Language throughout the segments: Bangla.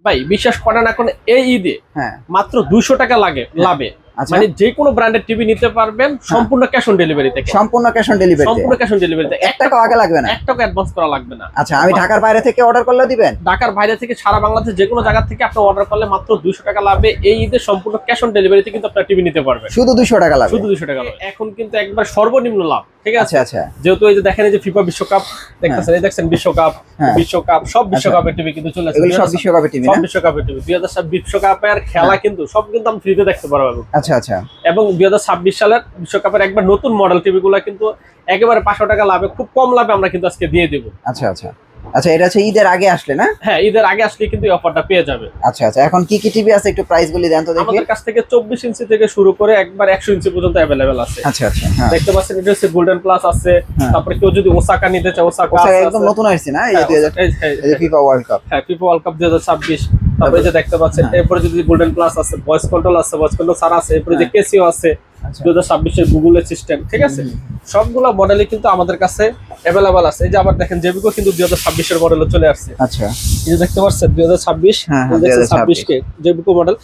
ভাই বিশ্বাস করে না, এখন এই ঈদে মাত্র 200 টাকা লাভে মানে যে কোনো ব্র্যান্ডের টিভি নিতে পারবেন সম্পূর্ণ ক্যাশ অন ডেলিভারি থেকে। সম্পূর্ণ ক্যাশ অন ডেলিভারি 1 টাকা আগে লাগবে না, 1 টাকা অ্যাডভান্স করা লাগবে না। আচ্ছা, আমি ঢাকার বাইরে থেকে অর্ডার করলে দিবেন? ঢাকার বাইরে থেকে সারা বাংলাদেশে যে কোনো জায়গা থেকে আপনি অর্ডার করলে মাত্র 200 টাকা লাভে এই ঈদে সম্পূর্ণ ক্যাশ অন ডেলিভারিতে কিন্তু আপনারা টিভি নিতে পারবেন। শুধু 200 টাকা লাভ, শুধু 200 টাকা লাভ। এখন কিন্তু একবার সর্বনিম্ন লাভ, ঠিক আছে? আচ্ছা, যেহেতু এই যে দেখেন, এই যে ফিফা বিশ্বকাপ দেখতেছেন, এই দেখছেন বিশ্বকাপ সব বিশ্বকাপের টিভি কিন্তু চলে আসছে। এগুলো সব বিশ্বকাপের টিভি না? সব বিশ্বকাপের টিভি 2007 বিশ্বকাপের খেলা কিন্তু সব কিন্তু আমি ফ্রিতে দেখতে পারবো। আচ্ছা। এবং 2026 সালের বিশ্বকাপের একবার নতুন মডেল টিভিগুলো কিন্তু একেবারে 500 টাকা লাভে, খুব কম লাভে আমরা কিন্তু আজকে দিয়ে দেব। আচ্ছা, এটা হচ্ছে ঈদের আগে আসলে না? হ্যাঁ, ঈদের আগে আসলে কিন্তু এই অফারটা পেয়ে যাবে। আচ্ছা, এখন কি টিভি আছে একটু প্রাইস বলি দেন তো দেখি। আমাদের কাছ থেকে 24 ইঞ্চি থেকে শুরু করে একবার 100 ইঞ্চি পর্যন্ত अवेलेबल আছে। আচ্ছা, দেখতে পাচ্ছেন, এটা হচ্ছে গোল্ডেন প্লাস আছে। তারপরে কেউ যদি ওসাকা নিতে চায়, ওসাকা একদম নতুন আসছে না, এই 2000 ফিফা ওয়ার্ল্ড কাপ। হ্যাঁ, ফিফা ওয়ার্ল্ড কাপ 2026। তারপরে যে দেখতে পাচ্ছেন, এরপরে যদি গোল্ডেন প্লাস আছে, ভয়েস কন্ট্রোল আছে, ভয়েস কন্ট্রোল সারা আছে, এরপরে যে কেসিও আছে 2026 এর গুগল অ্যাসিস্ট্যান্ট, ঠিক আছে? সবগুলো মডেলই কিন্তু আমাদের কাছে अवेलेबल আছে। এই যে আবার দেখেন, জেবিকো কিন্তু 2026 এর মডেলে চলে আসছে। আচ্ছা, এই যে দেখতে পাচ্ছেন 2026 কে জেবিকো মডেল।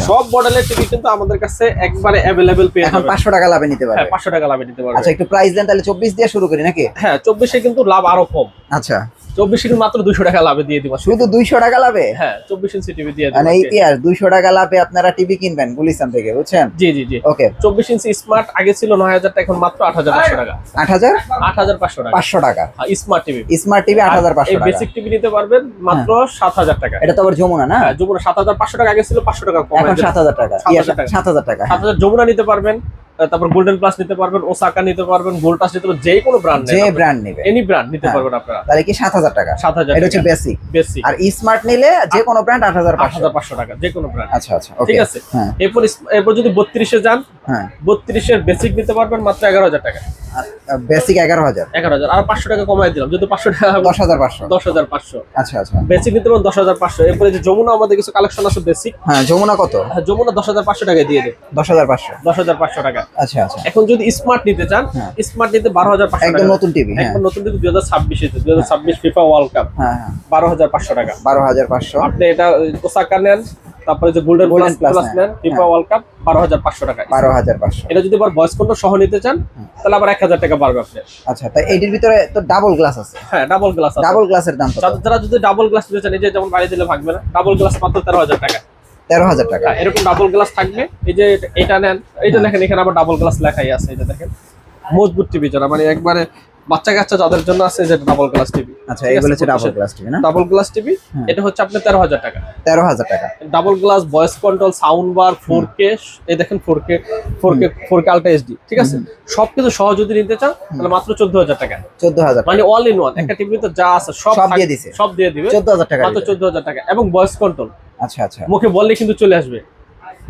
সব মডেলের টিভি কিন্তু আমাদের কাছে একবারে अवेलेबल পেয়ে যাবেন। এখন 500 টাকা লাভে নিতে পারবেন। হ্যাঁ, 500 টাকা লাভে নিতে পারবেন। আচ্ছা, একটু প্রাইস দেন তাহলে। 24 দিয়ে শুরু করি নাকি? হ্যাঁ, 24 এ কিন্তু লাভ আরো কম। আচ্ছা, 24 এ মাত্র 200 টাকা লাভে দিয়ে দিব। শুধু 200 টাকা লাভে? হ্যাঁ, 24 ইঞ্চি টিভি দিয়ে দিব। মানে ইতিহাস 200 টাকা লাভে আপনারা টিভি কিনবেন গুলিস্তান থেকে, বুঝছেন? জি। ওকে। 24 ইঞ্চি স্মার্ট আগে ছিল 9000 টাকা, এখন মাত্র 8500 টাকা। 8500 টাকা? 500 টাকা স্মার্ট টিভি 8500 এই টাকা। বেসিক টিভি নিতে পারবেন মাত্র 7000 টাকা। এটা তো আবার যমুনা না? হ্যাঁ, যমুনা 7500 টাকা আগে ছিল, 500 টাকা কম, এখন 7000 টাকা। 7000 টাকা। 7000 যমুনা নিতে পারবেন, তারপর গোল্ডেন প্লাস নিতে পারবেন, ওসাকা নিতে পারবেন, গোল্ড টাচ নিতে পারবেন, যে কোনো ব্র্যান্ড যে ব্র্যান্ড নেবে, এনি ব্র্যান্ড নিতে পারবেন আপনারা। তাহলে কি 7000 টাকা? 7000 এটা হচ্ছে বেসিক। আর স্মার্ট নিলে যে কোনো ব্র্যান্ড 8500 টাকা, যে কোনো ব্র্যান্ড। আচ্ছা, ওকে, ঠিক আছে। এরপর যদি 32 এ যান, 32 এর বেসিক নিতে পারবেন মাত্র 11000 টাকা। বেসিক 11000 আর 500 টাকা কমাই দিলাম, যেহেতু 500 টাকা 10500। আচ্ছা, বেসিক নিতে পারবেন 10500। এরপরে যে যমুনা আমাদের কিছু কালেকশন আছে বেসিক। হ্যাঁ, যমুনা কত? যমুনা 10500 টাকা দিয়ে দেব। 10500 টাকা। আচ্ছা। এখন যদি স্মার্ট নিতে চান, স্মার্ট নিতে 12500 টাকা। একদম নতুন টিভি। একদম নতুন টিভি 2026 ফিফা ওয়ার্ল্ড কাপ। 12500 টাকা। 12500। আপনি এটা ওসাকা নেন, তারপরে যে গোল্ডেন প্লাস নেন, ফিফা ওয়ার্ল্ড কাপ 12500 টাকা। 12500। এটা যদি আবার ভয়েস কন্ট্রোল সহ নিতে চান, তাহলে আবার 1000 টাকা বাড়বে আপনি। আচ্ছা, তাই এটির ভিতরে তো ডাবল গ্লাস আছে? হ্যাঁ, ডাবল গ্লাস আছে। ডাবল গ্লাসের দাম কত? যারা যদি ডাবল গ্লাস নিতে চান, এই যে যেমন বাড়ি দিলে ভাগবে না, ডাবল গ্লাস মাত্র 13000 টাকা। 13000 টাকা। এরকম ডাবল গ্লাস থাকবে। এই যে এটা নেন, এই যে দেখেন এখানে আবার ডাবল গ্লাস লেখাই আছে। এই যে দেখেন, মজবুত টিভি যারা মানে একবারে বাচ্চা কাচ্চা যাদের জন্য আছে, যে ডাবল গ্লাস টিভি। আচ্ছা, এগুলো হচ্ছে ডাবল গ্লাস টিভি না? ডাবল গ্লাস টিভি, এটা হচ্ছে আপনার 13000 টাকা। 13000 টাকা। Double glass, voice control, sound bar, 4K, এই দেখেন 4K আলট্রা এইচডি, ঠিক আছে? সবকিছু সহ যদি নিতে চান, তাহলে মাত্র 14000 টাকা। 14000 মানে অল ইন ওয়ান, একটা টিভিতে যা আছে সব দিয়ে দিছে, সব দিয়ে দিবে 14000 টাকা, মাত্র 14000 টাকা। এবং ভয়েস কন্ট্রোল। আচ্ছা, মুখে বললে কিন্তু চলে আসবে,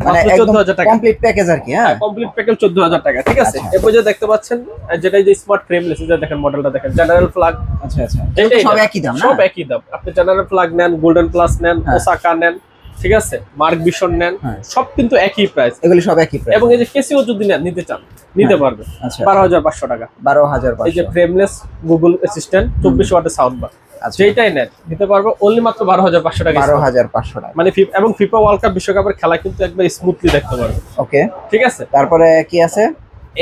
মানে 14000 টাকা কমপ্লিট প্যাকেজ আর কি। হ্যাঁ, কমপ্লিট প্যাকেজ 14000 টাকা, ঠিক আছে? এরপর যে দেখতে পাচ্ছেন, যেটা এই যে স্মার্ট ফ্রেমলেস, যে দেখেন মডেলটা দেখেন, জেনারেল ফ্ল্যাগ। আচ্ছা, এটা সব একই দাম না? সব একই দাম। আপনি জেনারেল ফ্ল্যাগ নেন, গোল্ডেন প্লাস নেন, ওসাকা নেন, ঠিক আছে, মার্ক ভিশন নেন, সব কিন্তু একই প্রাইস। এগুলি সব একই প্রাইস। এবং এই যে কেসিও যদি নিতে চান, নিতে পারবেন। 12500 টাকা। 12500। এই যে ফ্রেমলেস গুগল অ্যাসিস্ট্যান্ট 24 ওয়াটের সাউন্ড বার, যেটাই নেন নিতে পারবো অনলি মাত্র 12500 টাকা। 12500 টাকা। মানে এবং ফিফা ওয়ার্ল্ড কাপ বিশ্বকাপের খেলা কিন্তু একবার স্মুথলি দেখতে পারবে। ওকে, ঠিক আছে। তারপরে কি আছে?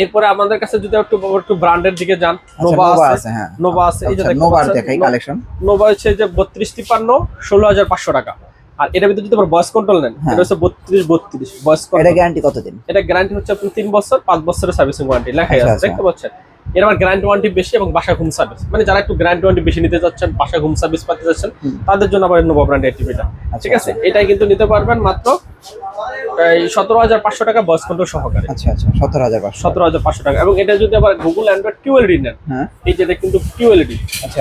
এরপরে আমাদের কাছে যদি একটু ব্র্যান্ডের দিকে যান, নোভা আছে। হ্যাঁ, নোভা আছে। এই যে নোভার দেখাই কালেকশন। নোভা হচ্ছে যে 3253 16500 টাকা। আর এটার ভিতরে যদি ভয়েস কন্ট্রোল নেন, এটা হচ্ছে 3232 ভয়েস কন্ট্রোল। এটা গ্যারান্টি কতদিন? এটা গ্যারান্টি হচ্ছে আপনি 3 বছর, 5 বছরের সার্ভিসিং ওয়ারেন্টি লেখা আছে, দেখতে পাচ্ছেন? এর আবার গ্যারান্টি ওয়ারেন্টি বেশি এবং বাসা ঘুম সার্ভিস। মানে যারা একটু গ্যারান্টি ওয়ারেন্টি বেশি নিতে যাচ্ছেন, বাসা ঘুম সার্ভিস পেতে যাচ্ছেন, তাদের জন্য আবার নোভা ব্র্যান্ডের টিভিটা, ঠিক আছে? এটাই কিন্তু নিতে পারবেন মাত্র 17500 টাকা ভয়েস কন্ট্রোল সহকারে। আচ্ছা, 17500 টাকা। এবং এটা যদি আবার গুগল অ্যান্ড্রয়েড QLED নেন, এই যে এটা কিন্তু QLED। আচ্ছা,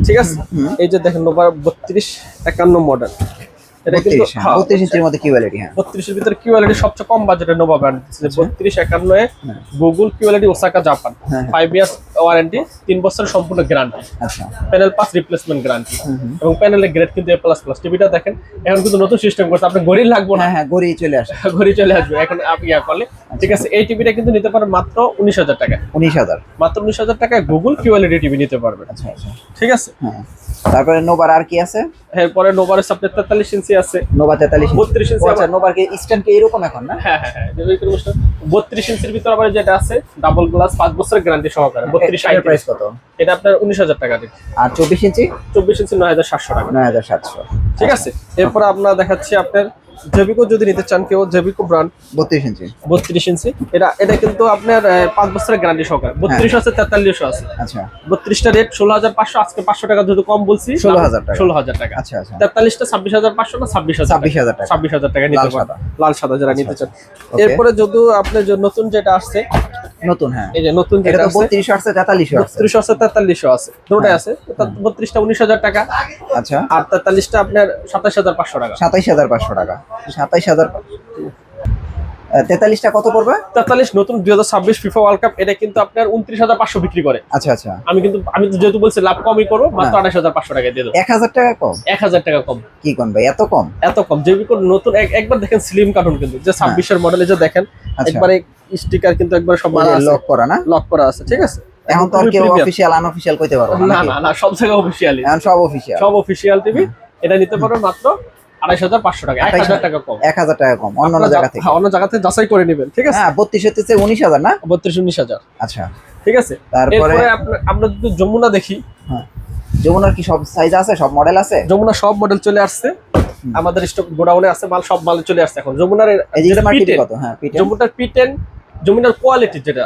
ঠিক আছে। এই যে দেখেন নোভা 3251 মডেল, এটা কিন্তু 32 ইঞ্চির মধ্যে QLED। হ্যাঁ, 32 এর ভিতরে QLED সবচেয়ে কম বাজেটের নোভা ব্র্যান্ড, 3251 এ Google QLED Osaka Japan, 5 years warranty, 3 বছরের সম্পূর্ণ গ্যারান্টি। আচ্ছা, প্যানেল পাস রিপ্লেসমেন্ট গ্যারান্টি। এবং প্যানেলের গ্রেড কিন্তু A++। টিভিটা দেখেন, এখন কিন্তু নতুন সিস্টেম করছে, আপনি ঘড়ি লাগবে না। হ্যাঁ, ঘড়ি চলে আসে, ঘড়ি চলে আসবে এখন আপনি ইয়া করলে, ঠিক আছে? এই টিভিটা কিন্তু নিতে পারেন মাত্র 19000 টাকা। 19000 মাত্র 19000 টাকায় গুগল QLED টিভি নিতে পারবেন। আচ্ছা, ঠিক আছে। তারপরে নোভার আর কি আছে? এরপরে নোভার হচ্ছে আপনার 43 ইঞ্চি আছে, নোভা 43 32 ইঞ্চি। আচ্ছা, নোভার কি স্ট্যান্ড কি এরকম এখন না? হ্যাঁ হ্যাঁ হ্যাঁ 32 ইঞ্চির ভিতরে আবার যেটা আছে ডাবল গ্লাস 5 বছরের গ্যারান্টি সহকারে 32 এর প্রাইস কত? এটা আপনার 19,000 টাকা দিচ্ছে। আর 24 ইঞ্চি? 24 ইঞ্চি 9,700 টাকা। 9,700। ঠিক আছে, এরপর আমরা দেখাচ্ছি আপনার জেবিকো যদি নিতে চান কেউ, জেবিকো ব্র্যান্ড 32 ইঞ্চি। 32 ইঞ্চি এটা কিন্তু আপনার 5 বছরের গ্যারান্টি সহকারে। 32 আছে, 43 আছে। আচ্ছা, 32টা রেট 16,500, আজকে 500 টাকা যেহেতু কম বলছি, 16,000 টাকা। 16,000 টাকা। আচ্ছা আচ্ছা, 43টা 26,500 না 26,000 26,000 টাকা। 26,000 টাকা নিতে লাল পারেন, সাদা। লাল সাদা যারা নিতে চান। ওকে। এরপরে যদি আপনার যে নতুন যেটা আসছে, নতুন, হ্যাঁ এই যে নতুন এটা যেটা তো আছে 32 আছে, 43 আছে। 32 আছে, 43 আছে, দুটোই আছে। 32টা 19,000 টাকা আচ্ছা, আর 43টা আপনার 27,500 টাকা। 27,500 টাকা। 27,000। 43টা কত পড়বে? 43 নতুন 2026 ফিফা ওয়ার্ল্ড কাপ, এটা কিন্তু আপনার 29,500 বিক্রি করে। আচ্ছা আচ্ছা, আমি তো যেহেতু বলছি লাভ কমই করবো, মাত্র 28,500 টাকা দিয়ে দেবো। 1,000 টাকা কম? 1,000 টাকা কম। কি কোন ভাই, এত কম? এত কম। জেবিকো নতুন একবার দেখেন স্লিম কার্টুন, কিন্তু যে 26 এর মডেলে যে দেখেন আচ্ছা। একবারে স্টিকার কিন্তু একবার সব মারা আছে, লক করা না? লক করা আছে। ঠিক আছে, এখন তো আর খুবই কেউ premium। অফিশিয়াল আনঅফিশিয়াল কইতে পারবো না না নাকি? না না, সব জায়গায় অফিশিয়ালি, এখন সব অফিশিয়াল। সব অফিশিয়াল টিভি। এটা নিতে পারবেন মাত্র 28,500 টাকা, 1,000 টাকা কম। 1,000 টাকা কম অন্য জায়গা থেকে। হ্যাঁ, অন্য জায়গা থেকে যাচাই করে নেবেন। ঠিক আছে, হ্যাঁ, 32 হচ্ছে 19,000 না? 32-19,000। আচ্ছা, ঠিক আছে, তারপরে এরপরে আমরা যদি যমুনা দেখি, হ্যাঁ, যমুনার কি সব সাইজ আছে, সব মডেল আছে? যমুনা সব মডেল চলে আসছে, আমাদের স্টক গোডাউনে আছে, মাল সব মাল চলে আসছে এখন। যমুনার এই যে যেটা স্মার্ট টিভি P10, কত? হ্যাঁ, P10। যমুনার P10, যমুনার কোয়ালিটি যেটা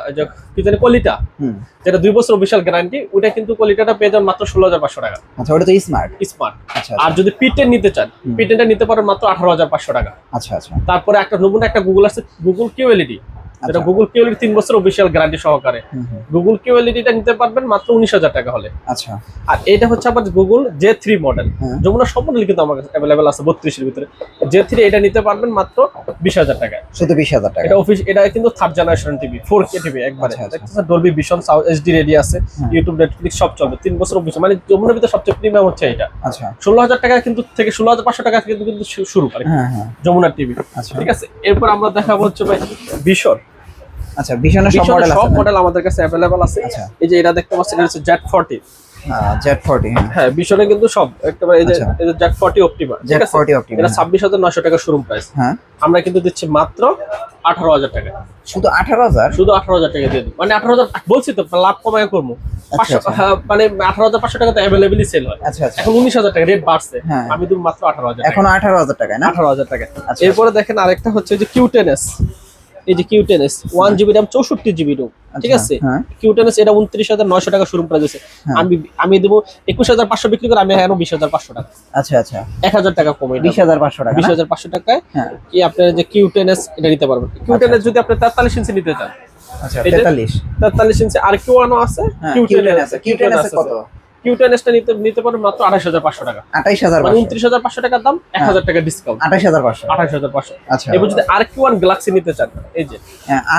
P10 কোয়ালিটা, হুম, যেটা 2 বছর বিশাল গ্যারান্টি, ওটা কিন্তু কোয়ালিটিটা পেয়ে যাবেন মাত্র 16,500 টাকা আচ্ছা, ওটা তো স্মার্ট। স্মার্ট। আচ্ছা আর যদি P10 নিতে চান, P10টা নিতে পারেন মাত্র 18,500 টাকা। আচ্ছা আচ্ছা, তারপরে একটা নমুনা একটা গুগল আছে, গুগল কিউএলইডি, যেটা গুগল কিউএলইডি 3 বছর অফিশিয়াল গ্যারান্টি সহকারে। হুম, গুগল কিউএলইডিটা নিতে পারবেন মাত্র 19,000 টাকা হলে। আচ্ছা, আর এটা হচ্ছে আবার গুগল J3 মডেল। হ্যাঁ। যমুনা সব মডেল কিন্তু আমার কাছে অ্যাভেলেবেল আছে 32 এর ভিতরে। J3 এটা নিতে পারবেন মাত্র 20,000 টাকায়। শুধু 20,000 টাকা। এটা কিন্তু third generation TV, 4K TV একবারে। আচ্ছা, আচ্ছা। দেখতেছেন ডলবি ভিশন, HD রেডি আছে, ইউটিউব, নেটফ্লিক্স সব চলবে 3 বছর অফিস। মানে যমুনার ভিতরে সবচেয়ে প্রিমিয়াম হচ্ছে এটা। আচ্ছা, 16,000 টাকা কিন্তু থেকে 16,500 টাকা কিন্তু কিন্তু শুরু করে হ্যাঁ হ্যাঁ, যমুনার টিভি। আচ্ছা। ঠিক আছে, এরপর আমরা দেখাবো হচ্ছে ভাই ভিশন। আচ্ছা, ভিশনের সব মডেল সব আছে? মডেল আমাদের কাছে অ্যাভেলেবেল আছে। আচ্ছা। এই যে এটা দেখতে পাচ্ছেন, এটা হচ্ছে Z40। Z40, হ্যাঁ হ্যাঁ, ভিশনে কিন্তু সব একেবারে এই যে আচ্ছা। এই যে Z40 অপটিমা, ঠিক আছে, Z40 Optima, এটা 26,900 টাকা শোরুম প্রাইস। হ্যাঁ, আমরা কিন্তু দিচ্ছি মাত্র 18,000 টাকা। শুধু 18,000? শুধু 18,000 টাকা দিয়ে দিই, মানে 18,000 বলছি তো, লাভ কমায় করবো। আচ্ছা, আচ্ছা। মানে 18,500 টাকা তো অ্যাভেলেবেলই সেল হয়। আচ্ছা আচ্ছা, এখন 19,000 টাকা রেট বাড়ছে, হ্যাঁ। আমি দিব মাত্র 18,000 টাকা। এখন 18,000 টাকায় না? 18,000 টাকা। আচ্ছা। এরপরে দেখেন আরেকটা হচ্ছে যে Q10s, এই যে Q10s 1GB RAM 64GB Rome, ঠিক আছে। হ্যাঁ। Q10s এটা 29,900 টাকা শোরুম প্রাইস আছে। হ্যাঁ। আমি দেবো 21,500 বিক্রি করে, আমি এখন 20,500 টাকা, আচ্ছা আচ্ছা, 1,000 টাকা কমে 20,500 টাকা না? 20,500 টাকায় হ্যাঁ, কি আপনার যে Q10s এটা নিতে পারবেন। Q10s যদি আপনি 43 ইঞ্চি নিতে চান, আচ্ছা, এই যে 43। 43 ইঞ্চি। আর Q1 আছে, হ্যাঁ, Q10 আছে। Q10 আছে কত? Q10s টা নিতে পারবেন মাত্র 28,500 টাকা, মানে 28,500। 29,500 টাকার দাম, 1,000 টাকা ডিসকাউন্ট, 28,500। 28,500। আচ্ছা, এবার যদি RQ1 গ্যালাক্সি নিতে চান, এই যে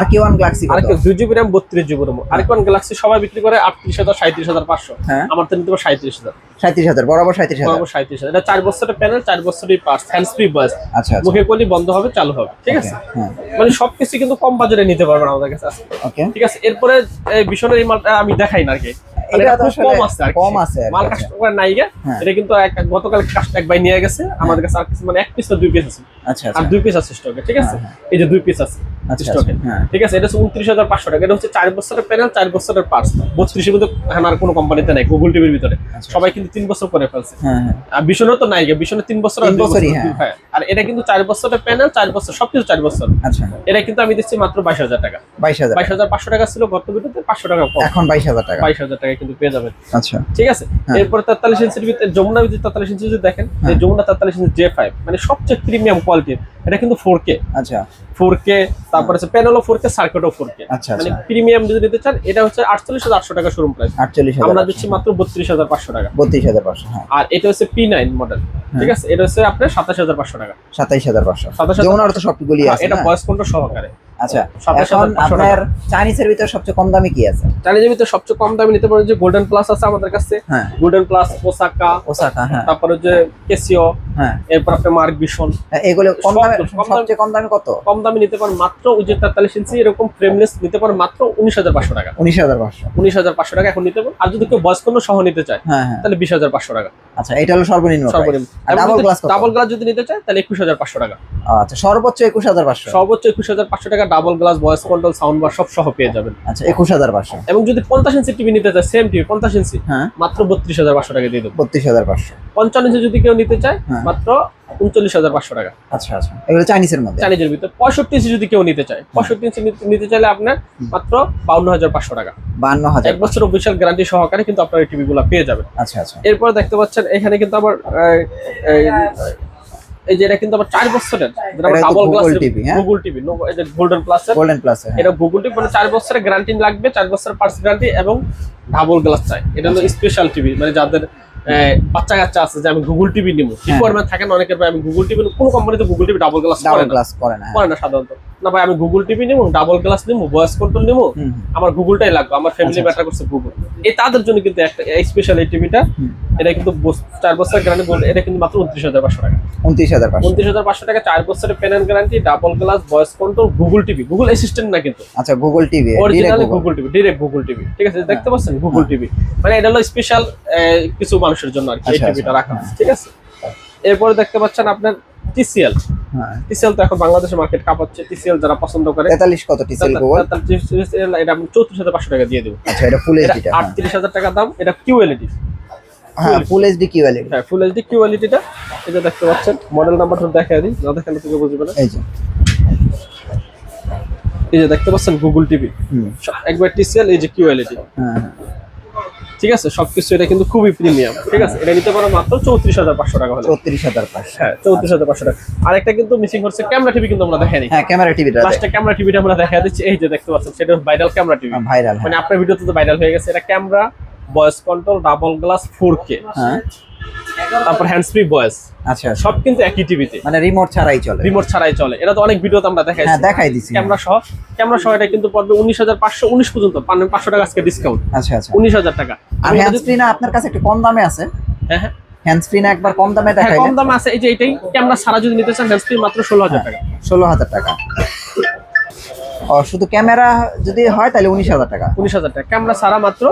RQ1 গ্যালাক্সি কত? RQ 2GB RAM 32GB RAM, RQ1 Galaxy সবাই বিক্রি করে 38,000 37,500, হ্যাঁ, আমার তো নিতে পারবো 37,000, 37,000, বরাবর 37,000। বরাবর 37,000। এটা 4 বছরের প্যানেল, 4 বছরের পার্টস, হ্যান্ডস ফ্রি ভয়েস, আচ্ছা আচ্ছা, মুখে কলি বন্ধ হবে চালু হবে, ঠিক আছে। হ্যাঁ, মানে সবকিছু কিন্তু কম বাজারে নিতে পারবেন আমাদের কাছে আছে। ওকে। ঠিক আছে, এরপরে এই ভীষণের এই মালটা আমি দেখাই না আর কি, মানে এটা এটা তো খুব আসলে কম আছে আর কি। কম আছে আর কি, মাল আচ্ছা। কাস্টমার নাই গে। হ্যাঁ। এটা কিন্তু গতকাল এক ভাই নিয়ে গেছে আমাদের কাছে, আর কিছু মানে 1 পিস না 2 পিস আছে, আচ্ছা আর আচ্ছা, 2 পিস আছে স্টকে, ঠিক আছে। হ্যাঁ, এই যে 2 পিস আছে আচ্ছা, স্টকে, হ্যাঁ। ঠিক আছে। এটা হচ্ছে 29,500 টাকা। এটা হচ্ছে 4 বছরের প্যানেল, 4 বছরের পার্টস, 32 এর মধ্যে এখন আর কোনো কোম্পানিতে নাই গুগল টিভির ভিতরে, আচ্ছা। সবাই কিন্তু 3 বছর করে ফেলছে। হ্যাঁ হ্যাঁ, আর ভীষণের তো নাই গে, ভীষণের 3 বছর আর 3 2 বছর, বছরই, হ্যাঁ। হ্যাঁ। আর এটা কিন্তু 4 বছরের প্যানেল, 4 বছর সবকিছু 4 বছর। আচ্ছা, এটা কিন্তু আমি দিচ্ছি মাত্র 22,000 টাকা। 22,000। 22,500 টাকা ছিল গত ভিডিওতে, 500 টাকা কম, এখন 22,000 টাকা। 22,000 টাকা কিন্তু পেয়ে যাবেন, আচ্ছা, ঠিক আছে। হ্যাঁ। এরপর 43 ইঞ্চির ভিতরে যমুনা যদি 43 ইঞ্চি যদি দেখেন, এই যমুনা 43 ইঞ্চি J5 মানে সবচেয়ে প্রিমিয়াম কোয়ালিটির। এটা কিন্তু 4K, আচ্ছা 4K, তারপরে আছে প্যানেলও 4K, সার্কিটও 4K, আচ্ছা, মানে আচ্ছা। প্রিমিয়াম যদি নিতে চান, এটা হচ্ছে 48,800 টাকা শোরুম প্রাইস, 48,000। আমরা দিচ্ছি মাত্র 32,500 টাকা। 32,500, হ্যাঁ। আর এটা হচ্ছে P9 মডেল, ঠিক আছে। এটা হচ্ছে আপনার 27,500 টাকা। 27,500। 27,500 যমুনার তো সবগুলি আছে এটা না? ভয়েস কন্ট্রোল সহকারে। আচ্ছা, এখন 27,500 আপনার টাকা। চাইনিজের ভিতরে সবচেয়ে কম দামি কি আছে? চাইনিজের ভিতরে সবচেয়ে কম দামে নিতে পারেন যে গোল্ডেন প্লাস আছে আমাদের কাছে, হ্যাঁ, গোল্ডেন প্লাস, ওসাকা, ওসাকা, হ্যাঁ তারপরে যে কেসিও, হ্যাঁ, এরপর আপনার মার্ক ভিশন। এগুলো কম দামে, কম দামে- সবচেয়ে কম দামি কত? কম দামে নিতে পারেন মাত্র ওই যে 43 ইঞ্চি এরকম ফ্রেমলেস নিতে পারেন মাত্র 19,500 টাকা। 19,500। 19,500 টাকা এখন নিতে পারেন। আর যদি কেউ বয়স্কন্য সহ নিতে চায় হ্যাঁ হ্যাঁ, তাহলে 20,500 টাকা আচ্ছা এটা হলো সর্বনিম্ন price। সর্বনিম্ন। আর ডাবল গ্লাস কত? ডাবল গ্লাস যদি নিতে চায় তাহলে 21,500 টাকা। আচ্ছা, সর্বোচ্চ 21,500। সর্বোচ্চ 21,500 টাকা double glass, voice control, sound bar সব সহ পেয়ে যাবেন। আচ্ছা 21,500। এবং যদি 50 ইঞ্চি টিভি নিতে চায়, সেম টিভি 50 ইঞ্চি হ্যাঁ, মাত্র 32,500 টাকা দিয়ে দেবো। 32,500। 55 ইঞ্চি যদি কেউ নিতে চায় হ্যাঁ। মাত্র 39,500 টাকা আচ্ছা আচ্ছা, এগুলো চাইনিজের মধ্যে। চাইনিজের ভিতরে। 65 ইঞ্চি যদি কেউ নিতে চায়, 65 ইঞ্চি নিতে চাইলে আপনার মাত্র 52,500 টাকা। 52,000। 1 বছর অফিসিয়াল গ্যারান্টি সহকারে কিন্তু আপনার এই টিভি গুলো পেয়ে যাবেন। আচ্ছা আচ্ছা, এরপর দেখতে পাচ্ছেন এখানে কিন্তু আবার এই যে এটা কিন্তু আবার 4 বছরের এটা তো ডাবল গ্লাস Google TV, হ্যাঁ? গুগল টিভি, এই যে গোল্ডেন প্লাস এর গোল্ডেন প্লাস। এটা গুগল টিভি, মানে 4 বছরের গ্যারান্টি লাগবে, 4 বছরের পার্টস গ্যারান্টি এবং ডাবল গ্লাস চাই। এটা হলো স্পেশাল টিভি, মানে যাদের বাচ্চা কাচ্চা আছে যে আমি গুগল টিভি নিব, রিকোয়ারমেন্ট থাকে না অনেকের, ভাই আমি গুগল টিভি, কোন কোম্পানিতে গুগল টিভি ডাবল গ্লাস করে ডাবল না, গ্লাস করে না। করে না সাধারণত। না ভাই আমি গুগল টিভি নিব, ডাবল গ্লাস নিব, ভয়েস কন্ট্রোল নিব, আমার গুগলটাই লাগবে, আমার ফ্যামিলি আচ্ছা, ম্যাটার করছে গুগল। এই তাদের জন্য কিন্তু একটা স্পেশাল এই টিভিটা, এটা কিন্তু 4 বছরের গ্যারান্টি, এটা কিন্তু মাত্র 29,500 টাকা। 29,500। 29,500 টাকা, 4 বছরের pen and guarantee, double glass, voice control, Google TV, Google Assistant না কিন্তু, আচ্ছা Google TV, originally Google TV, direct Google TV. ঠিক আছে, দেখতে পাচ্ছেন গুগল টিভি, মানে এটা হলো স্পেশাল কিছু মানুষের জন্য আর কি এই আচ্ছা, টিভিটা আচ্ছা, রাখা। ঠিক আছে, এরপরে দেখতে পাচ্ছেন আপনার টিসিএল। হ্যাঁ। টিসিএল তো এখন বাংলাদেশের মার্কেট কাঁপাচ্ছে, টিসিএল যারা পছন্দ করে। 43 কত টিসিএল গুগল? TCL এটা আমি 34,500 টাকা দিয়ে দেবো। আচ্ছা, এটা ফুল এটা এইচডি। 38,000 টাকা দাম। এটা কিউএলইডি, হ্যাঁ ফুল এইচডি কিউএলইডি। হ্যাঁ ফুল এইচডি কিউএলইডিটা, এটা দেখতে পাচ্ছেন। মডেল নাম্বারটা দেখাই দিই, না দেখালে তুমি বুঝবে না। এই যে, এই যে দেখতে পাচ্ছেন গুগল টিভি, একবার টিসিএল, এই যে কিউএলইডি। হ্যাঁ, ঠিক আছে, সবকিছু এটা কিন্তু খুবই প্রিমিয়াম। ঠিক আছে, এটা নিতে পারো মাত্র 34,500 টাকা হলে। 34,500। হ্যাঁ 34,500 টাকা। আরেকটা কিন্তু মিসিং হচ্ছে ক্যামেরা টিভি, কিন্তু আমরা দেখাইনি। হ্যাঁ ক্যামেরা টিভিটা লাস্টে ক্যামেরা টিভিটা আমরা দেখা দিচ্ছি, এই যে দেখতে পাচ্ছেন, সেটা ভাইরাল ক্যামেরা টিভি। ভাইরাল। মানে আপনার ভিডিওতে তো ভাইরাল হয়ে গেছে। এটা camera, voice control, double glass, 4K, হ্যাঁ, তারপর হ্যান্ডস ফ্রি ভয়েস, আচ্ছা আচ্ছা, সব কিন্তু একই টিভিতে, মানে রিমোট ছাড়াই চলে। রিমোট ছাড়াই চলে। এটা তো অনেক ভিডিওতে আমরা দেখাইছি। হ্যাঁ দেখাই দিছি। ক্যামেরা সহ এটা কিন্তু পড়বে 19,500, 19 পর্যন্ত, 500 টাকা আজকে ডিসকাউন্ট, আচ্ছা আচ্ছা। 19,000 টাকা। আর হ্যান্ড ফ্রি না আপনার কাছে একটু কম দামে আছে? হ্যাঁ হ্যাঁ হ্যান্ড ফ্রি না একবার কম দামে হ্যাঁ, দেখাইলেন? কম দামে আছে। এই যে এটাই ক্যামেরা ছাড়া যদি নিতে চান, হ্যান্ডস ফ্রি মাত্র 16,000 টাকা। 16,000 টাকা। ও শুধু ক্যামেরা যদি হয় তাহলে 19,000 টাকা। 19,000 টাকা, ক্যামেরা ছাড়া মাত্র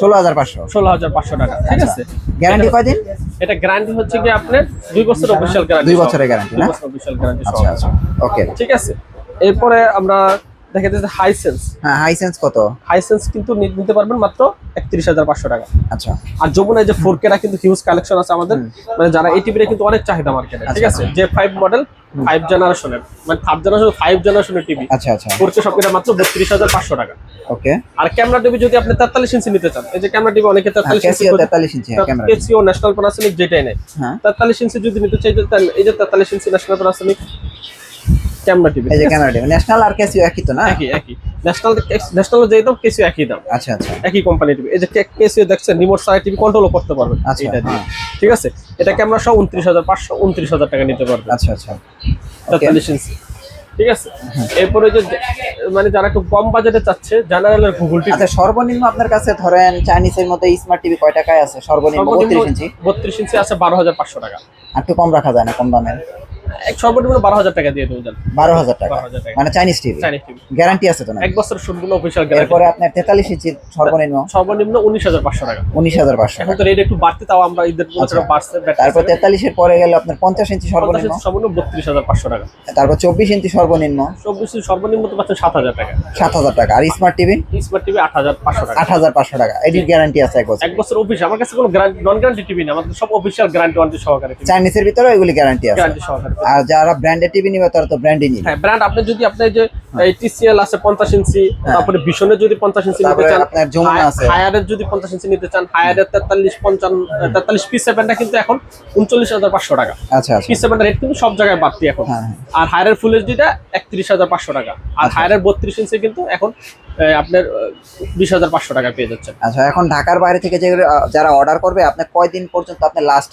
16,500। 16,500 টাকা। ঠিক আছে, গ্যারান্টি কয়দিন? এটা গ্যারান্টি হচ্ছে কি আপনার 2 বছর অফিশিয়াল গ্যারান্টি। 2 বছরের গ্যারান্টি না? 2 বছর অফিশিয়াল গ্যারান্টি। আচ্ছা আচ্ছা, ওকে। ঠিক আছে, এরপরে আমরা দেখা যাচ্ছে হাইসেন্স। হ্যাঁ হাইসেন্স কত? হাইসেন্স কিন্তু নিতে পারবেন মাত্র 31,500 টাকা। আচ্ছা, আর যমুনায় যে 4K টা কিন্তু হিউজ কালেকশন আছে আমাদের, মানে যারা এই টিভিটা কিন্তু অনেক চাহিদা মার্কেটে। ঠিক আছে, যে 5 মডেল, 5 জেনারেশনের, মানে 5 জেনারেশনের টিভি, আচ্ছা আচ্ছা, 4K সব এটা মাত্র 32,500 টাকা। ওকে। আর ক্যামেরা টিভি যদি আপনি 43 ইঞ্চি নিতে চান, এই যে ক্যামেরা টিভি অনেকে 43 ইঞ্চি, ক্যাসিও 43 ইঞ্চি ক্যামেরা। কেসিও ন্যাশনাল প্যানাসোনিক যেটাই নেই, হ্যাঁ 43 ইঞ্চি যদি নিতে চাই, এই যে 43 ইঞ্চি ন্যাশনাল প্যানাসোনিক ক্যামেরা টিভি। এই যে ক্যামেরা টিভি ন্যাশনাল আর ক্যাসিও একই তো না? একই ন্যাশনাল যেই দাম, কেসিও একই দাম, আচ্ছা আচ্ছা, একই কোম্পানি টিভি। এই যে কেসিও দেখছেন, রিমোট ছাড়া টিভি কন্ট্রোলও করতে পারবেন আচ্ছা, এটা দিয়ে। হ্যাঁ। ঠিক আছে, এটা ক্যামেরা সহ 29,500, 29,000 টাকা নিতে পারবেন। আচ্ছা আচ্ছা, ওকে। 43 ইঞ্চি। ঠিক আছে, এরপরে যে মানে যারা একটু কম বাজেটে চাচ্ছে, জেনারেলের গুগল টিভি। আচ্ছা সর্বনিম্ন আপনার কাছে ধরেন চাইনিজের মধ্যে স্মার্ট টিভি কয় টাকায় আছে সর্বনিম্ন? 32 ইঞ্চি। 32 ইঞ্চি আছে 12,500 টাকা। আর একটু কম রাখা যায় না, কম দামের? সর্বনিম্ন 12,000 টাকা দিয়ে দেবো। 12,000 টাকা, 12,000 টাকা। মানে Chinese TV. Chinese TV guarantee আছে তো না? 1 বছর সম্পূর্ণ অফিশিয়াল গ্যারান্টি। এরপরে আপনার 43 ইঞ্চি সর্বনিম্ন সর্বনিম্ন 19,500 টাকা। 19,500 এখন টাকা। তো রেট একটু বাড়তে, তাও আমরা ঈদের আচ্ছা। বাড়ছে। তারপর 43 এর পরে গেল আপনার 50 ইঞ্চি সর্বনিম্ন। সর্বনিম্ন 32,500 টাকা। তারপর 24 ইঞ্চি সর্বনিম্ন 24 সর্বনিম্ন তো পাচ্ছেন 7,000 টাকা। 7,000 টাকা। আর স্মার্ট টিভি স্মার্ট টিভি 8,500 টাকা। 8,500 টাকা। এটির গ্যারান্টি আছে 1 বছর। 1 বছর অফিস। আমার কাছে কোনো নন গ্যারান্টি টিভি না, আমাদের সব অফিশিয়াল গ্যারান্টি ওয়ারেন্টি সহকারে। চাইনিজের ভিতরে ওইগুলি গ্যারান্টি আছে। গ্যারান্টি সহকারে। আর যারা ব্র্যান্ডেড টিভি নিবে তারা তো ব্র্যান্ডই নিবে। হ্যাঁ ব্র্যান্ড, আপনি যদি আপনি যে এই টিসিএল আছে 50 ইঞ্চি, তারপরে ভিশনের যদি 50 ইঞ্চি নিতে তারপরে চান, আপনার যমুনা আছে। হায়ারের যদি 50 ইঞ্চি নিতে চান, হায়ারের 43 P7টা কিন্তু এখন 39,500 টাকা। আচ্ছা আচ্ছা, P7 রেট কিন্তু সব জায়গায় বাড়তি এখন। হ্যাঁ। আর হায়ারের ফুল এইচডিটা 31,500 টাকা। আর হায়ারের 32 ইঞ্চি কিন্তু এখন আপনার 20,500 টাকা পেয়ে যাচ্ছেন। আচ্ছা, এখন ঢাকার বাইরে থেকে যেগুলো যারা অর্ডার করবে, আপনি কয়দিন পর্যন্ত আপনি লাস্ট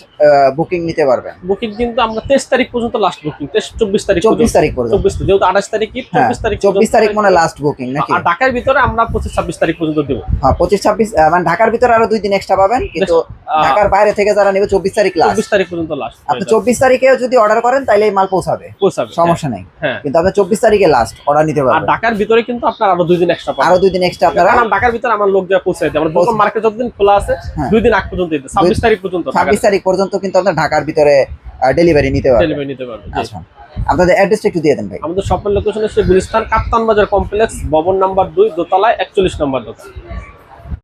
বুকিং নিতে পারবেন? বুকিং কিন্তু আমরা 23 তারিখ পর্যন্ত লাস্ট বুকিং, 24 তারিখ 24 তারিখ পর্যন্ত। 24 যেহেতু 28 তারিখ কি, 24 তারিখ 24 তারিখ মানে লাস্ট বুকিং নাকি? আর ঢাকার ভিতরে আমরা 25-26 তারিখ পর্যন্ত দেব। হ্যাঁ, 25-26 মানে ঢাকার ভিতরে আরো 2 দিন এক্সট্রা পাবেন, কিন্তু ঢাকার বাইরে থেকে যারা নেবে 24 তারিখ লাস্ট। 24 তারিখ পর্যন্ত লাস্ট। আপনি 24 তারিখে যদি অর্ডার করেন তাহলে এই মাল পৌঁছাবে, সমস্যা নেই। হ্যাঁ, কিন্তু আপনি 24 তারিখে লাস্ট অর্ডার নিতে আর পারবেন। ঢাকার ভিতরে কিন্তু আপনার আরো 2 দিন এক্সট্রা পাবেন। আরো 2 দিন এক্সট্রা আপনারা, কারণ ঢাকার ভিতরে আমার লোক যা পৌঁছে দেয়, আমরা দোকান মার্কেট যতদিন খোলা আছে 2 দিন আগ পর্যন্ত দিতে, 26 তারিখ পর্যন্ত 26 তারিখ পর্যন্ত কিন্তু আপনার ঢাকার ভিতরে ডেলিভারি নিতে পারবেন। ডেলিভারি নিতে পারবেন। আচ্ছা, আপনাদের অ্যাড্রেসটা একটু দিয়ে দেন ভাই। আমাদের শপের লোকেশন হচ্ছে গুলিস্তান কাপ্তান বাজার কমপ্লেক্স, ভবন নাম্বার 2, দোতলায় 41 নম্বর দোকান।